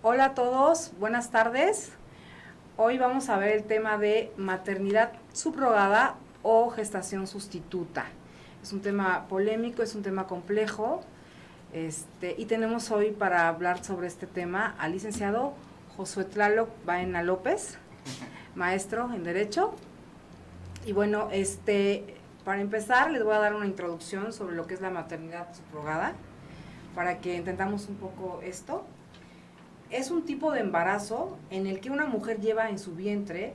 Hola a todos, buenas tardes. Hoy vamos a ver el tema de maternidad subrogada o gestación sustituta. Es un tema polémico, es un tema complejo, y tenemos hoy para hablar sobre este tema al licenciado Josué Tlaloc Baena López, maestro en Derecho. Y bueno, para empezar les voy a dar una introducción sobre lo que es la maternidad subrogada, para que entendamos un poco esto. Es un tipo de embarazo en el que una mujer lleva en su vientre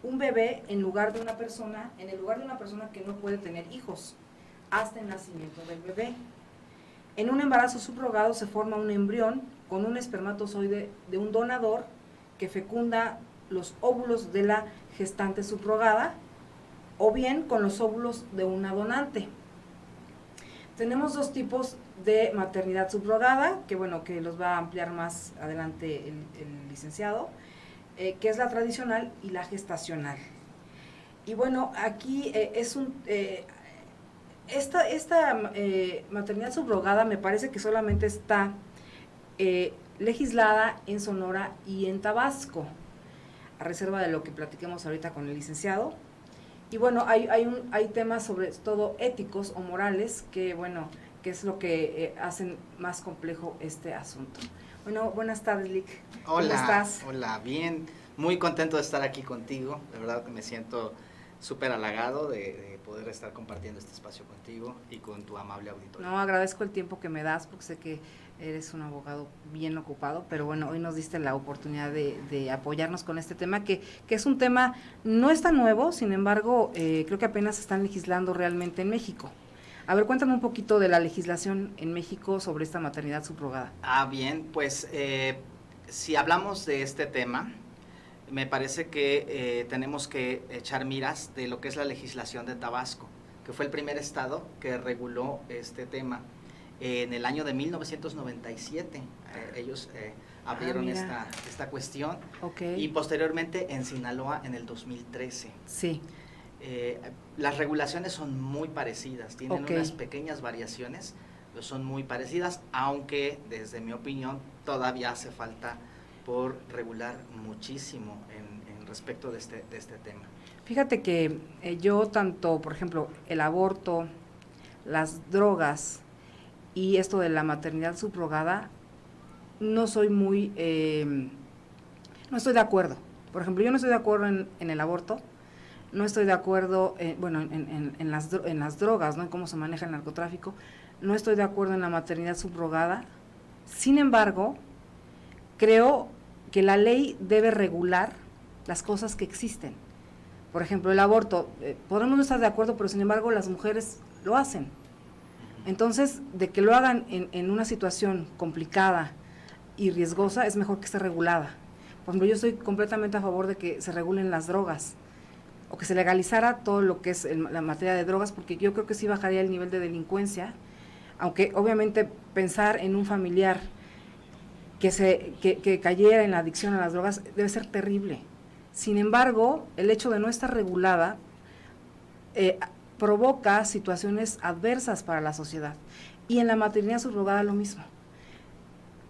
un bebé en el lugar de una persona que no puede tener hijos hasta el nacimiento del bebé. En un embarazo subrogado se forma un embrión con un espermatozoide de un donador que fecunda los óvulos de la gestante subrogada o bien con los óvulos de una donante. Tenemos dos tipos de maternidad subrogada, que los va a ampliar más adelante el licenciado, que es la tradicional y la gestacional. Y bueno, aquí esta maternidad subrogada me parece que solamente está legislada en Sonora y en Tabasco, a reserva de lo que platiquemos ahorita con el licenciado. Y bueno, hay temas sobre todo éticos o morales que es lo que hacen más complejo este asunto. Bueno, buenas tardes, Lick. Hola, ¿Cómo estás? hola, bien, muy contento de estar aquí contigo, de verdad que me siento súper halagado de poder estar compartiendo este espacio contigo y con tu amable auditorio. No, agradezco el tiempo que me das porque sé que eres un abogado bien ocupado, pero bueno, hoy nos diste la oportunidad de apoyarnos con este tema, que es un tema, no es tan nuevo, sin embargo, creo que apenas están legislando realmente en México. A ver, cuéntame un poquito de la legislación en México sobre esta maternidad subrogada. Bien, pues si hablamos de este tema, me parece que tenemos que echar miras de lo que es la legislación de Tabasco, que fue el primer estado que reguló este tema. En el año de 1997 ellos abrieron esta cuestión. Okay. Y posteriormente en Sinaloa en el 2013. Sí. Las regulaciones son muy parecidas, tienen unas pequeñas variaciones, pero son muy parecidas, aunque desde mi opinión todavía hace falta por regular muchísimo en respecto de este tema. Fíjate que yo tanto, por ejemplo, el aborto, las drogas y esto de la maternidad subrogada, no soy no estoy de acuerdo. Por ejemplo, yo no estoy de acuerdo en el aborto, no estoy de acuerdo en las drogas, ¿no? En cómo se maneja el narcotráfico, no estoy de acuerdo en la maternidad subrogada. Sin embargo, creo que la ley debe regular las cosas que existen. Por ejemplo, el aborto, podemos no estar de acuerdo, pero sin embargo las mujeres lo hacen. Entonces, de que lo hagan en una situación complicada y riesgosa, es mejor que esté regulada. Por ejemplo, yo estoy completamente a favor de que se regulen las drogas, o que se legalizara todo lo que es la materia de drogas, porque yo creo que sí bajaría el nivel de delincuencia, aunque obviamente pensar en un familiar que cayera en la adicción a las drogas debe ser terrible. Sin embargo, el hecho de no estar regulada provoca situaciones adversas para la sociedad. Y en la maternidad subrogada lo mismo.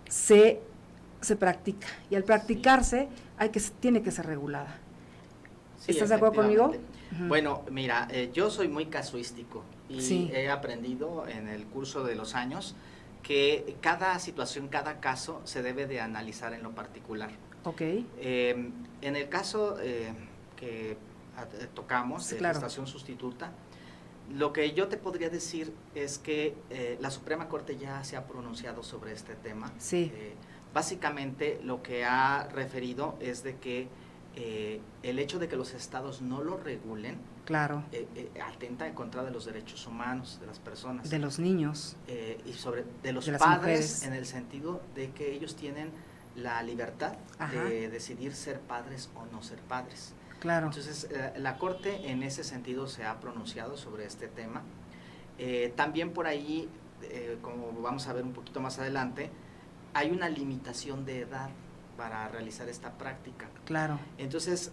Se practica, y al practicarse tiene que ser regulada. Sí, ¿estás de acuerdo conmigo? Bueno, mira, yo soy muy casuístico y sí. He aprendido en el curso de los años que cada situación, cada caso se debe de analizar en lo particular. Okay. En el caso que tocamos, sí, de claro. gestación sustituta, lo que yo te podría decir es que la Suprema Corte ya se ha pronunciado sobre este tema. Sí. Básicamente lo que ha referido es de que el hecho de que los estados no lo regulen, claro, atenta en contra de los derechos humanos de las personas, de los niños y sobre de los de padres, mujeres. en el sentido de que ellos tienen la libertad Ajá. de decidir ser padres o no ser padres. Claro. Entonces la Corte en ese sentido se ha pronunciado sobre este tema. También por ahí, como vamos a ver un poquito más adelante, hay una limitación de edad para realizar esta práctica. Claro. Entonces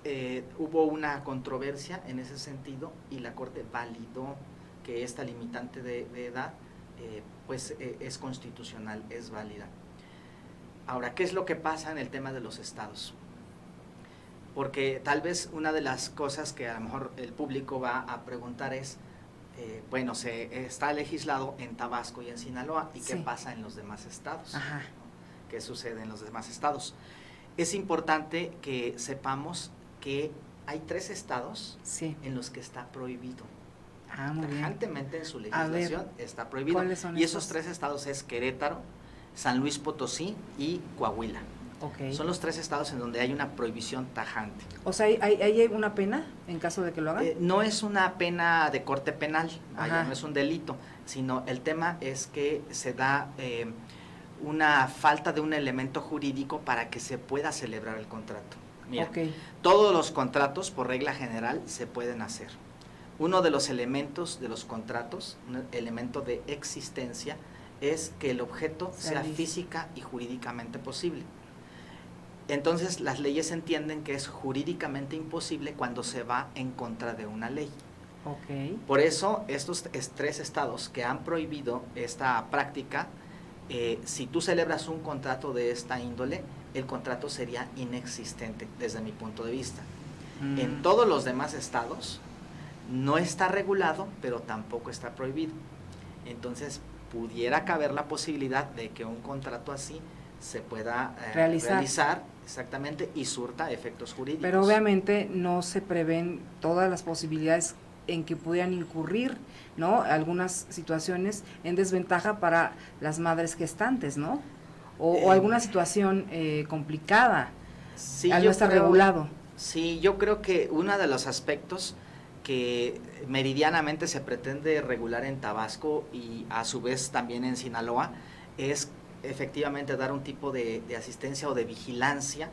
hubo una controversia en ese sentido y la Corte validó que esta limitante de edad es constitucional, es válida. Ahora, ¿qué es lo que pasa en el tema de los estados? Porque tal vez una de las cosas que a lo mejor el público va a preguntar es, bueno, se está legislado en Tabasco y en Sinaloa, ¿y qué pasa en los demás estados? Ajá. ¿Qué sucede en los demás estados? Es importante que sepamos que hay 3 estados en los que está prohibido. Muy bien. Tajantemente en su legislación está prohibido. ¿Cuáles son y esos 3 estados es Querétaro, San Luis Potosí y Coahuila. Okay. Son los 3 estados en donde hay una prohibición tajante. O sea, ¿hay una pena en caso de que lo hagan? No es una pena de corte penal, vaya, no es un delito, sino el tema es que se da una falta de un elemento jurídico para que se pueda celebrar el contrato. Mira, todos los contratos, por regla general, se pueden hacer. Uno de los elementos de los contratos, un elemento de existencia, es que el objeto sea física y jurídicamente posible. Entonces, las leyes entienden que es jurídicamente imposible cuando se va en contra de una ley. Por eso, estos 3 estados que han prohibido esta práctica, si tú celebras un contrato de esta índole, el contrato sería inexistente desde mi punto de vista. En todos los demás estados no está regulado, pero tampoco está prohibido. Entonces, pudiera caber la posibilidad de que un contrato así se pueda realizar exactamente y surta efectos jurídicos. Pero obviamente no se prevén todas las posibilidades en que pudieran incurrir, ¿no? Algunas situaciones en desventaja para las madres gestantes, ¿no? O alguna situación complicada al no estar regulado. Sí, yo creo que uno de los aspectos que meridianamente se pretende regular en Tabasco y a su vez también en Sinaloa es efectivamente dar un tipo de asistencia o de vigilancia,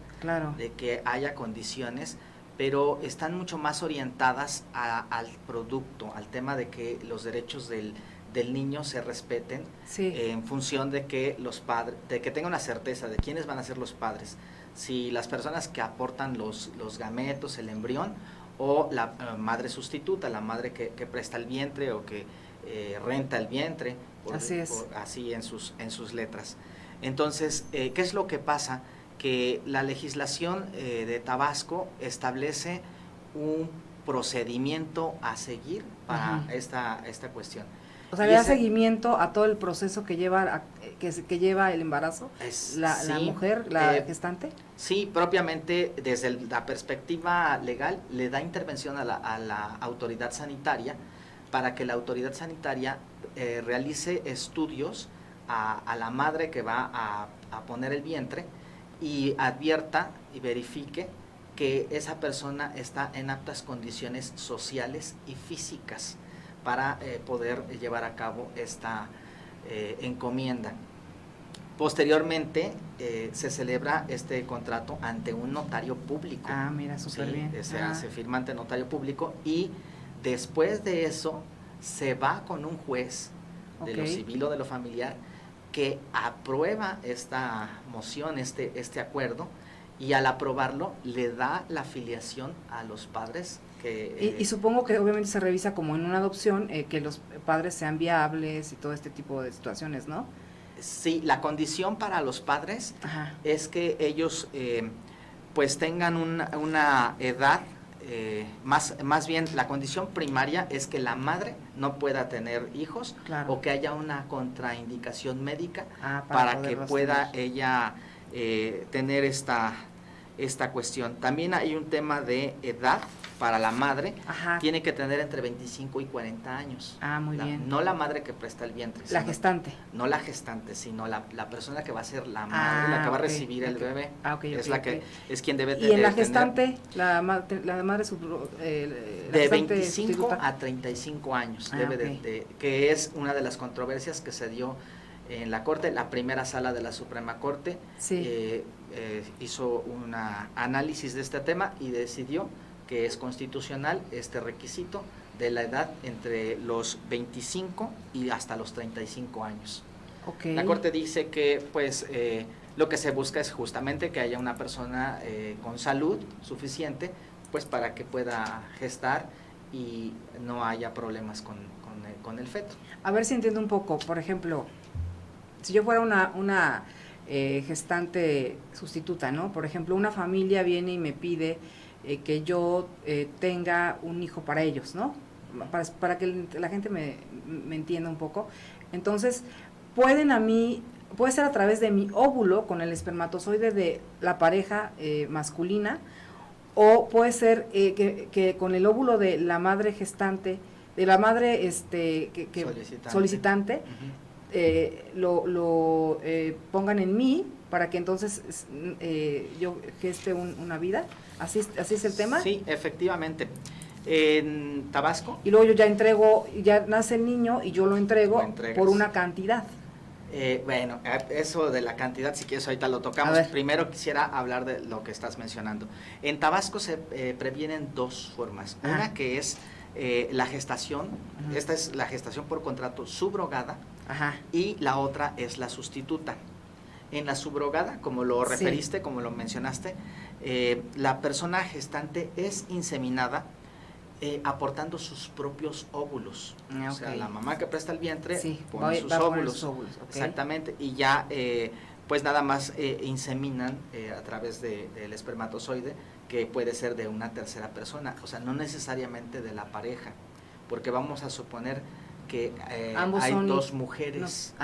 de que haya condiciones, pero están mucho más orientadas al producto, al tema de que los derechos del niño se respeten, en función de que los padres, de que tenga una certeza de quiénes van a ser los padres, si las personas que aportan los gametos, el embrión, o la madre sustituta, la madre que presta el vientre o que renta el vientre, así en sus letras. Entonces, ¿qué es lo que pasa? Que la legislación de Tabasco establece un procedimiento a seguir para esta cuestión. O sea, le da seguimiento a todo el proceso que lleva el embarazo, la mujer, la gestante. Sí, propiamente desde la perspectiva legal le da intervención a la autoridad sanitaria para que la autoridad sanitaria realice estudios a la madre que va a poner el vientre y advierta y verifique que esa persona está en aptas condiciones sociales y físicas para poder llevar a cabo esta encomienda. Posteriormente se celebra este contrato ante un notario público. Mira, súper bien. Se firma ante notario público y después de eso se va con un juez de lo civil o de lo familiar que aprueba esta moción, este acuerdo, y al aprobarlo le da la filiación a los padres. Y supongo que obviamente se revisa como en una adopción, que los padres sean viables y todo este tipo de situaciones, ¿no? Sí, la condición para los padres es que ellos pues tengan una edad, más bien la condición primaria es que la madre no pueda tener hijos o que haya una contraindicación médica para que pueda ella tener esta cuestión. También hay un tema de edad para la madre, tiene que tener entre 25 y 40 años. Muy bien. No la madre que presta el vientre. La gestante. No la gestante, sino la persona que va a ser la madre, la que va a recibir el bebé. Es quien debe tener. ¿Y en la gestante, la madre de 25 a 35 años, que es una de las controversias que se dio en la Corte, la primera sala de la Suprema Corte hizo un análisis de este tema y decidió que es constitucional este requisito de la edad entre los 25 y hasta los 35 años. La Corte dice que pues lo que se busca es justamente que haya una persona con salud suficiente pues para que pueda gestar y no haya problemas con el feto. A ver si entiendo un poco, por ejemplo, si yo fuera una gestante sustituta, ¿no? Por ejemplo, una familia viene y me pide que yo tenga un hijo para ellos, ¿no? Para que la gente me entienda un poco. Entonces, puede ser a través de mi óvulo con el espermatozoide de la pareja masculina, o puede ser que con el óvulo de la madre gestante, de la madre solicitante, lo pongan en mí para que entonces yo geste una vida. ¿Así es el tema? Sí, efectivamente. En Tabasco. Y luego yo ya entrego, ya nace el niño y yo lo entrego por una cantidad. Bueno, eso de la cantidad, si quieres ahorita lo tocamos. Primero quisiera hablar de lo que estás mencionando. En Tabasco se previenen dos formas. Una que es la gestación, esta es la gestación por contrato subrogada, y la otra es la sustituta. En la subrogada, como lo referiste, como lo mencionaste, la persona gestante es inseminada aportando sus propios óvulos. O sea, la mamá que presta el vientre pone sus óvulos. Exactamente, y ya pues nada más inseminan a través del espermatozoide, que puede ser de una tercera persona, o sea, no necesariamente de la pareja, porque vamos a suponer que hay dos mujeres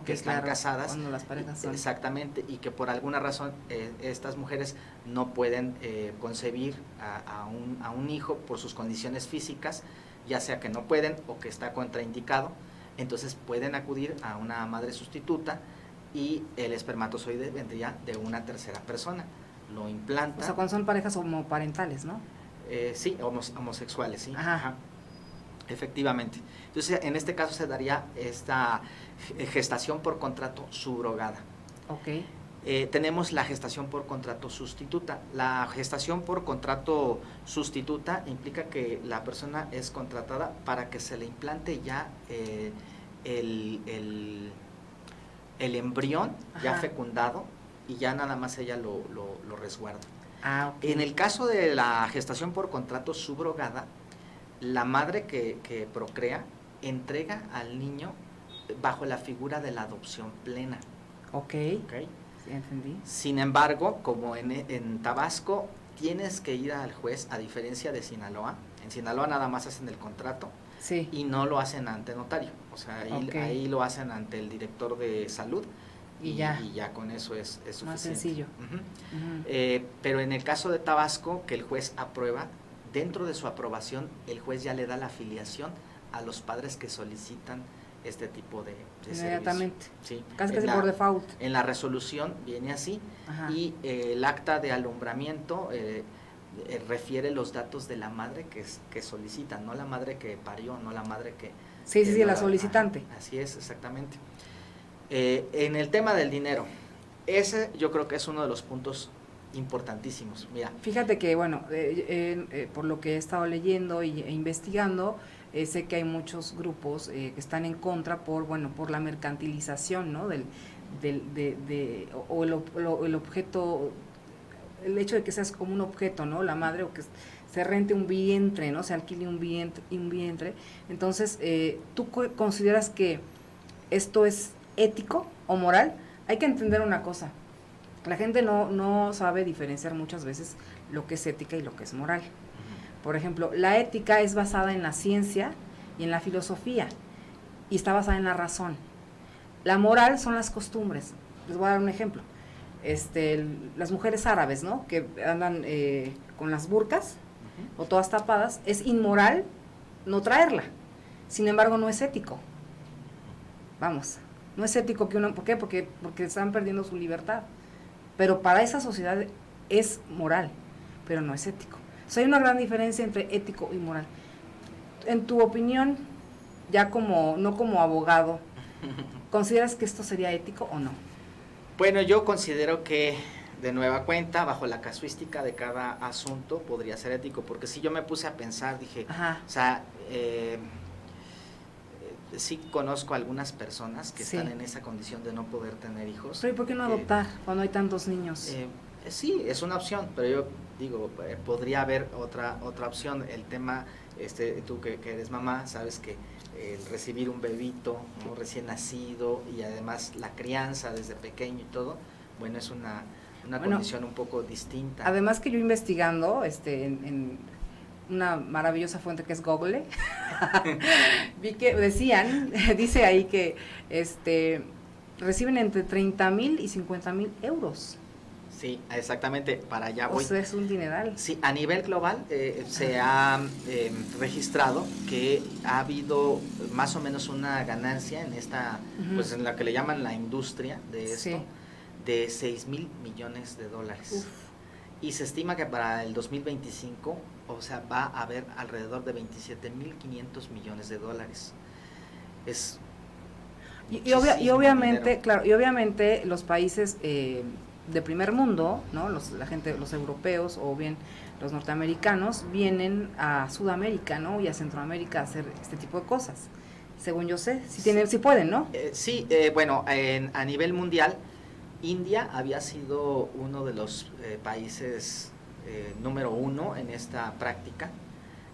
que están casadas, cuando las parejas son. Exactamente, y que por alguna razón estas mujeres no pueden concebir a un hijo por sus condiciones físicas, ya sea que no pueden o que está contraindicado. Entonces pueden acudir a una madre sustituta y el espermatozoide vendría de una tercera persona, lo implanta. O sea, cuando son parejas homoparentales, ¿no? Sí, homosexuales, sí. Ajá. Efectivamente. Entonces, en este caso se daría esta gestación por contrato subrogada. Ok. Tenemos la gestación por contrato sustituta. La gestación por contrato sustituta implica que la persona es contratada para que se le implante ya el embrión ya fecundado, y ya nada más ella lo resguarda. Okay. En el caso de la gestación por contrato subrogada, la madre que procrea entrega al niño bajo la figura de la adopción plena. Ok. Sí, entendí. Sin embargo, como en Tabasco tienes que ir al juez, a diferencia de Sinaloa. En Sinaloa nada más hacen el contrato y no lo hacen ante notario. O sea, ahí lo hacen ante el director de salud y ya con eso es suficiente. Más sencillo. Pero en el caso de Tabasco, que el juez aprueba, dentro de su aprobación, el juez ya le da la afiliación a los padres que solicitan este tipo de inmediatamente. Servicio. Sí. Casi por default. En la resolución viene así, y el acta de alumbramiento refiere los datos de la madre que solicita, no la madre que parió, no la madre que... Sí, la solicitante. Así es, exactamente. En el tema del dinero, ese yo creo que es uno de los puntos importantísimos. Mira, fíjate que bueno, por lo que he estado leyendo e investigando, sé que hay muchos grupos que están en contra por la mercantilización, ¿no? el objeto, el hecho de que seas como un objeto, ¿no? La madre, o que se rente un vientre, ¿no? Se alquile un vientre. Entonces, ¿tú consideras que esto es ético o moral? Hay que entender una cosa. La gente no sabe diferenciar muchas veces lo que es ética y lo que es moral. Por ejemplo, la ética es basada en la ciencia y en la filosofía, y está basada en la razón. La moral son las costumbres. Les voy a dar un ejemplo. Las mujeres árabes, ¿no? Que andan con las burkas o todas tapadas, es inmoral no traerla. Sin embargo, no es ético. Vamos, no es ético que uno... ¿Por qué? Porque están perdiendo su libertad. Pero para esa sociedad es moral, pero no es ético. O sea, hay una gran diferencia entre ético y moral. En tu opinión, ya no como abogado, ¿consideras que esto sería ético o no? Bueno, yo considero que, de nueva cuenta, bajo la casuística de cada asunto, podría ser ético, porque si yo me puse a pensar, dije, o sea, sí conozco a algunas personas que están en esa condición de no poder tener hijos. Pero ¿y por qué no adoptar cuando hay tantos niños? Sí, es una opción, pero yo digo, podría haber otra opción. El tema, tú que eres mamá, sabes que el recibir un bebito, ¿no?, recién nacido, y además la crianza desde pequeño y todo, bueno, es una condición un poco distinta. Además que yo investigando en una maravillosa fuente que es Google, vi que dice ahí que reciben entre 30,000 y 50,000 euros. Sí, exactamente, para allá voy. O sea, es un dineral. Sí, a nivel global se ha registrado que ha habido más o menos una ganancia en esta, pues en la que le llaman la industria de esto, sí, de 6,000 millones de dólares. Uf. Y se estima que para el 2025, o sea, va a haber alrededor de 27,500 millones de dólares. Es y obviamente, dinero. claro, y obviamente los países de primer mundo, ¿no? Los europeos o bien los norteamericanos vienen a Sudamérica, ¿no? Y a Centroamérica a hacer este tipo de cosas. Según yo sé, si pueden, ¿no? Sí, bueno, a nivel mundial, India había sido uno de los países número 1 en esta práctica.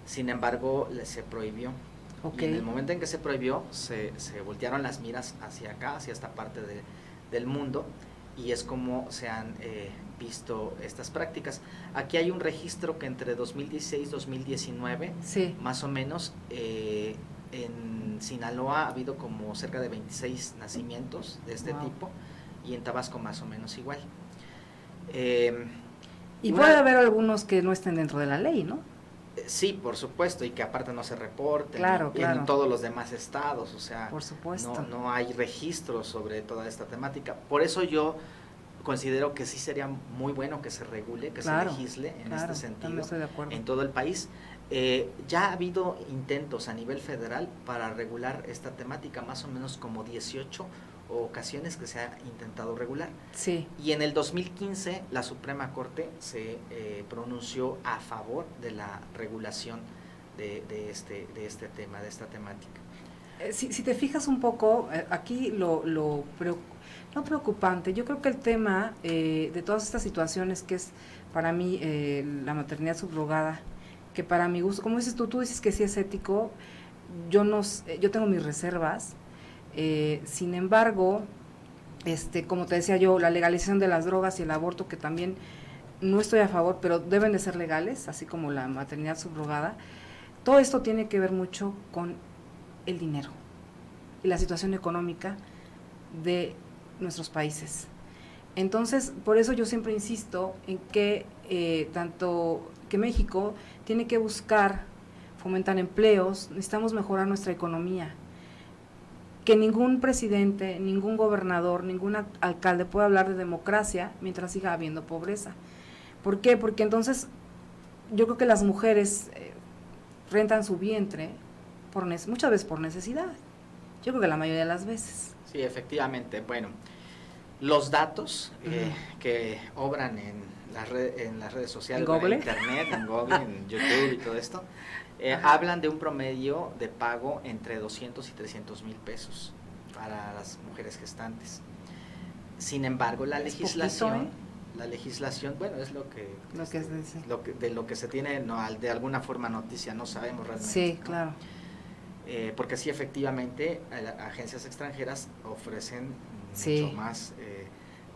Sin embargo, se prohibió. Okay. Y en el momento en que se prohibió, se voltearon las miras hacia acá, hacia esta parte del mundo, y es como se han visto estas prácticas. Aquí hay un registro que entre 2016 y 2019, sí, más o menos, en Sinaloa ha habido como cerca de 26 nacimientos de este tipo, y en Tabasco más o menos igual. Y puede haber algunos que no estén dentro de la ley, ¿no? Sí, por supuesto, y que aparte no se reporten, claro. En todos los demás estados, o sea, por supuesto. No hay registros sobre toda esta temática. Por eso yo considero que sí sería muy bueno que se regule, que se legisle en este sentido, estoy de acuerdo, en todo el país. Ya ha habido intentos a nivel federal para regular esta temática, más o menos como 18 ocasiones que se ha intentado regular. Sí. Y en el 2015 la Suprema Corte se pronunció a favor de la regulación de este tema, de esta temática. Si te fijas un poco, aquí no preocupante, yo creo que el tema de todas estas situaciones que es para mí la maternidad subrogada, que para mi gusto, como dices tú dices que sí es ético, yo tengo mis reservas. Sin embargo, como te decía yo, la legalización de las drogas y el aborto, que también no estoy a favor, pero deben de ser legales, así como la maternidad subrogada, todo esto tiene que ver mucho con el dinero y la situación económica de nuestros países. Entonces, por eso yo siempre insisto en que tanto que México tiene que buscar fomentar empleos, necesitamos mejorar nuestra economía. Que ningún presidente, ningún gobernador, ningún alcalde pueda hablar de democracia mientras siga habiendo pobreza. ¿Por qué? Porque entonces yo creo que las mujeres rentan su vientre muchas veces por necesidad. Yo creo que la mayoría de las veces. Sí, efectivamente. Bueno, los datos que obran en las redes sociales, en internet, en Google, en YouTube y todo esto, hablan de un promedio de pago entre 200 y 300 mil pesos para las mujeres gestantes. Sin embargo, la legislación, bueno, es de lo que se tiene, de alguna forma noticia, no sabemos realmente. Sí, ¿no? Claro. Porque sí, efectivamente, agencias extranjeras ofrecen mucho más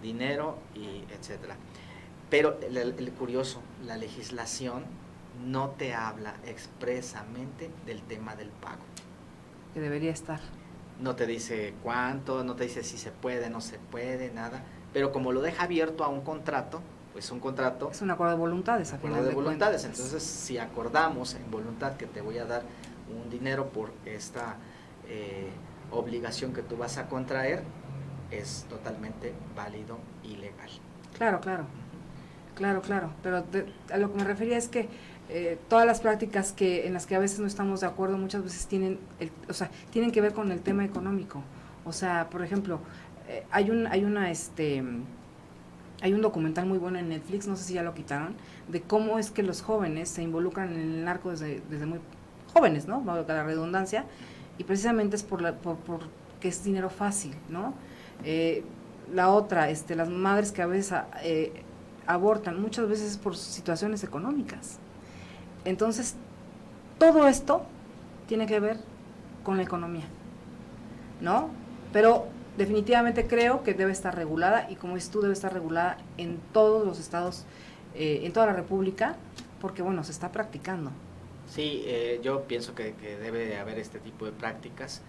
dinero, y etcétera. Pero el curioso, la legislación no te habla expresamente del tema del pago. Que debería estar. No te dice cuánto, no te dice si se puede, no se puede, nada. Pero como lo deja abierto a un contrato, pues un contrato... Es un acuerdo de voluntades, a final de voluntades. Entonces, si acordamos en voluntad que te voy a dar un dinero por esta obligación que tú vas a contraer, es totalmente válido y legal. Claro. Pero a lo que me refería es que todas las prácticas en las que a veces no estamos de acuerdo, muchas veces tienen que ver con el tema económico. O sea, por ejemplo, hay un documental muy bueno en Netflix, no sé si ya lo quitaron, de cómo es que los jóvenes se involucran en el narco desde muy jóvenes, ¿no? Valga la redundancia, y precisamente es porque es dinero fácil, ¿no? La otra, las madres que a veces abortan, muchas veces por situaciones económicas. Entonces, todo esto tiene que ver con la economía, ¿no? Pero definitivamente creo que debe estar regulada, y como dices tú, debe estar regulada en todos los estados, en toda la República, porque bueno, se está practicando. Sí, yo pienso que debe de haber este tipo de prácticas.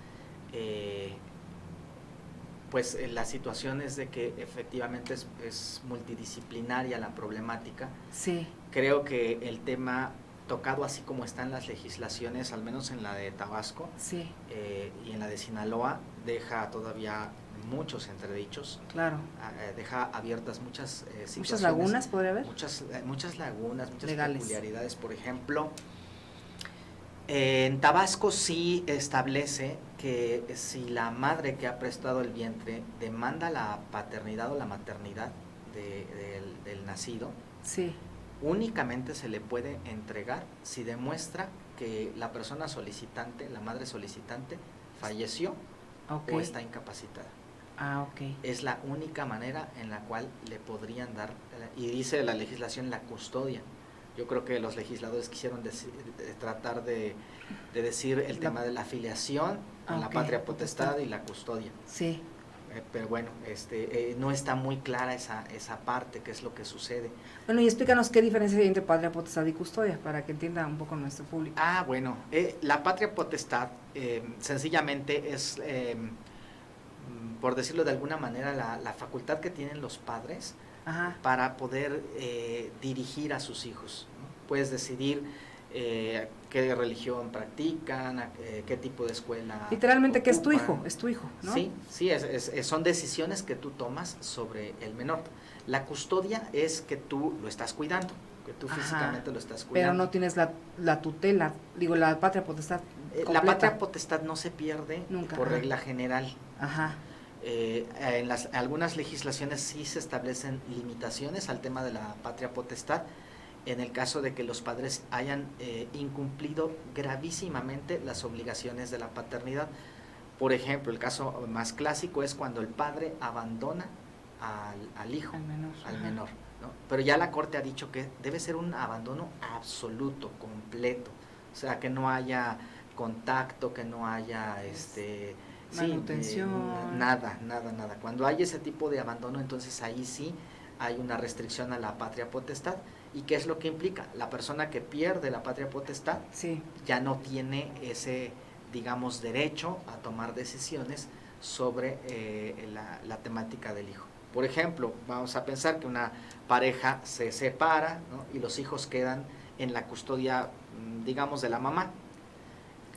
Pues la situación es de que efectivamente es multidisciplinaria la problemática. Sí. Creo que el tema tocado así como están las legislaciones, al menos en la de Tabasco, Sí. Y en la de Sinaloa, deja todavía muchos entredichos. Claro. Deja abiertas muchas situaciones. Muchas lagunas, ¿podría haber? Muchas lagunas, muchas legales. peculiaridades. Por ejemplo, en Tabasco sí establece que si la madre que ha prestado el vientre demanda la paternidad o la maternidad del nacido, sí, únicamente se le puede entregar si demuestra que la persona solicitante, la madre solicitante, falleció okay. o está incapacitada. Ok. Es la única manera en la cual le podrían dar, y dice la legislación, la custodia. Yo creo que los legisladores quisieron tratar de decir el tema de la filiación, con la patria potestad y la custodia. Sí. Pero bueno, no está muy clara esa parte, qué es lo que sucede. Bueno, y explícanos qué diferencia hay entre patria potestad y custodia, para que entienda un poco nuestro público. Bueno, la patria potestad sencillamente es, por decirlo de alguna manera, la facultad que tienen los padres Ajá. para poder dirigir a sus hijos, ¿no? Puedes decidir qué religión practican, qué tipo de escuela literalmente ocupan. Que es tu hijo, ¿no? Sí, son decisiones que tú tomas sobre el menor. La custodia es que tú lo estás cuidando, que tú físicamente lo estás cuidando. Pero no tienes la tutela, digo, la patria potestad completa. La patria potestad no se pierde nunca, por regla general. Ajá. En algunas legislaciones sí se establecen limitaciones al tema de la patria potestad, en el caso de que los padres hayan incumplido gravísimamente las obligaciones de la paternidad. Por ejemplo, el caso más clásico es cuando el padre abandona al hijo, al menor, ¿no? Pero ya la Corte ha dicho que debe ser un abandono absoluto, completo, o sea, que no haya contacto, que no haya manutención, nada. Cuando hay ese tipo de abandono, entonces ahí sí hay una restricción a la patria potestad. ¿Y qué es lo que implica? La persona que pierde la patria potestad ya no tiene ese, digamos, derecho a tomar decisiones sobre la temática del hijo. Por ejemplo, vamos a pensar que una pareja se separa, ¿no? Y los hijos quedan en la custodia, digamos, de la mamá.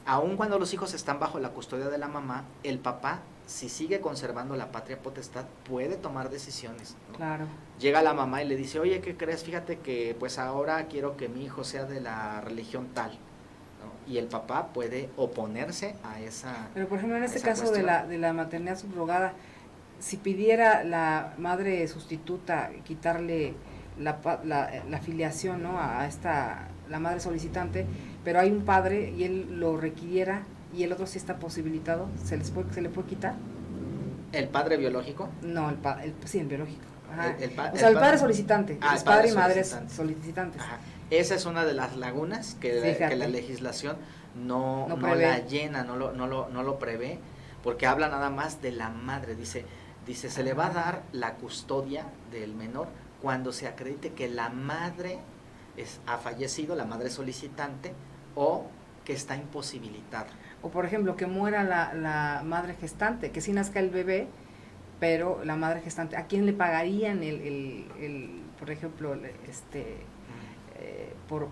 Aun cuando los hijos están bajo la custodia de la mamá, el papá, si sigue conservando la patria potestad, puede tomar decisiones, ¿no? Claro. Llega la mamá y le dice, oye, ¿qué crees? Fíjate que pues ahora quiero que mi hijo sea de la religión tal, ¿no? Y el papá puede oponerse a esa. Pero por ejemplo, en este caso de la maternidad subrogada, si pidiera la madre sustituta quitarle la filiación, ¿no? a la madre solicitante, pero hay un padre y él lo requiriera y el otro sí está posibilitado, ¿se le puede quitar? ¿El padre biológico? No, sí, el biológico. Ajá. El padre solicitante, es padre y madre solicitantes. Ajá. Esa es una de las lagunas que la legislación no la llena, no lo prevé, porque habla nada más de la madre. Dice se le va a dar la custodia del menor cuando se acredite que la madre ha fallecido, la madre solicitante, o que está imposibilitada. O por ejemplo, que muera la madre gestante, que sí nazca el bebé, pero la madre gestante, ¿a quién le pagarían por ejemplo,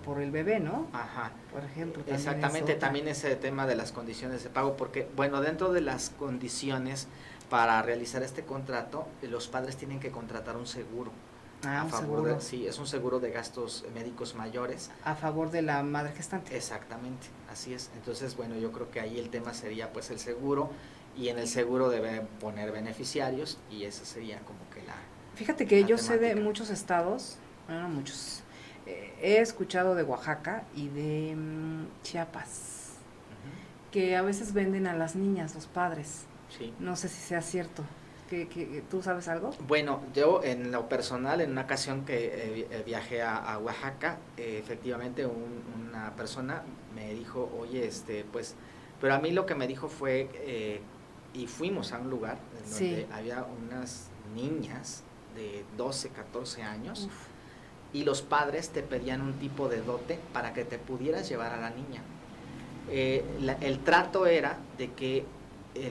por el bebé, ¿no? Ajá. Por ejemplo. Exactamente, también ese tema de las condiciones de pago, porque, bueno, dentro de las condiciones para realizar este contrato, los padres tienen que contratar un seguro. A favor sí, es un seguro de gastos médicos mayores. A favor de la madre gestante. Exactamente, así es. Entonces, bueno, yo creo que ahí el tema sería pues el seguro, y en el seguro deben poner beneficiarios, y esa sería como que la. Fíjate que yo sé de muchos estados, bueno, muchos, he escuchado de Oaxaca y de Chiapas, que a veces venden a las niñas, los padres. Sí. No sé si sea cierto. ¿Tú sabes algo? Bueno, yo en lo personal, en una ocasión que viajé a Oaxaca, efectivamente una persona me dijo, oye, pues, pero a mí lo que me dijo fue, y fuimos a un lugar en donde había unas niñas de 12, 14 años, Uf. y los padres te pedían un tipo de dote para que te pudieras llevar a la niña. El trato era de que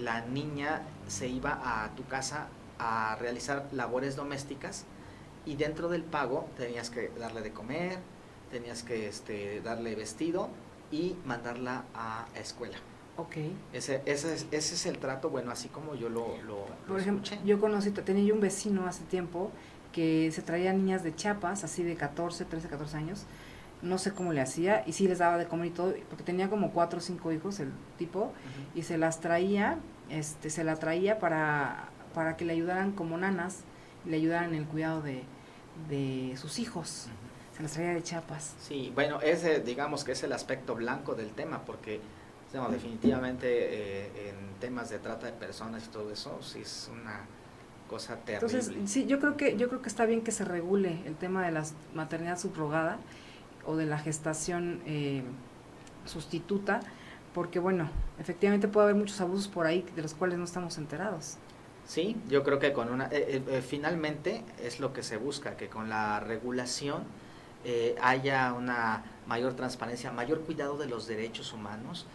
la niña se iba a tu casa a realizar labores domésticas y dentro del pago tenías que darle de comer, tenías que darle vestido y mandarla a escuela. Ok. Ese es el trato, bueno, así como yo lo Por ejemplo, escuché. yo tenía yo un vecino hace tiempo que se traía niñas de Chiapas, así de 14, 13, 14 años, no sé cómo le hacía, y sí les daba de comer y todo, porque tenía como 4 o 5 hijos el tipo, Uh-huh. y se las traía, se la traía para que le ayudaran como nanas, y le ayudaran en el cuidado de sus hijos. Uh-huh. Se las traía de Chiapas. Sí, bueno, digamos que es el aspecto blanco del tema, porque no, definitivamente en temas de trata de personas y todo eso, sí es una cosa terrible. Entonces, sí, yo creo que está bien que se regule el tema de la maternidad subrogada o de la gestación sustituta, porque bueno, efectivamente puede haber muchos abusos por ahí de los cuales no estamos enterados. Sí, yo creo que con finalmente es lo que se busca, que con la regulación haya una mayor transparencia, mayor cuidado de los derechos humanos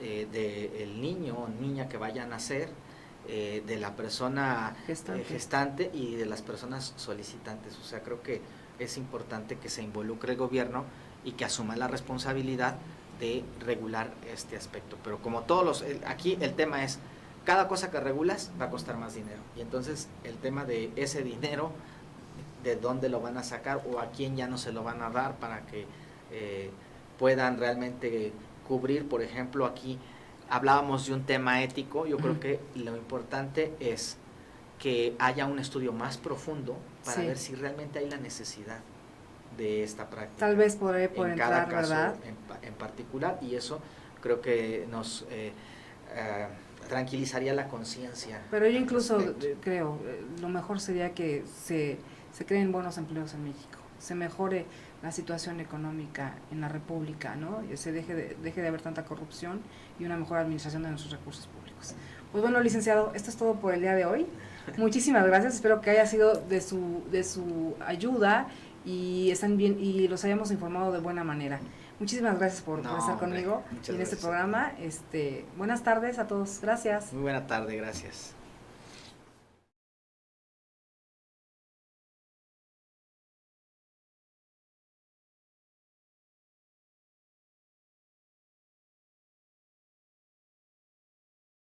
del niño o niña que vaya a nacer, de la persona gestante y de las personas solicitantes. O sea, creo que es importante que se involucre el gobierno y que asuma la responsabilidad de regular este aspecto. Pero como aquí el tema es, cada cosa que regulas va a costar más dinero. Y entonces el tema de ese dinero, de dónde lo van a sacar o a quién ya no se lo van a dar para que puedan realmente cubrir. Por ejemplo, aquí hablábamos de un tema ético. Yo creo que lo importante es que haya un estudio más profundo para ver si realmente hay la necesidad de esta práctica. Tal vez por entrar, cada caso, ¿verdad? En particular, y eso creo que nos tranquilizaría la conciencia. Pero yo incluso creo, lo mejor sería que se creen buenos empleos en México, se mejore la situación económica en la República, ¿no? Y se deje de haber tanta corrupción y una mejor administración de nuestros recursos públicos. Pues bueno, licenciado, esto es todo por el día de hoy. Muchísimas gracias, espero que haya sido de su ayuda y están bien y los hayamos informado de buena manera. Muchísimas gracias por estar conmigo en este programa. Buenas tardes a todos, gracias. Muy buena tarde, gracias.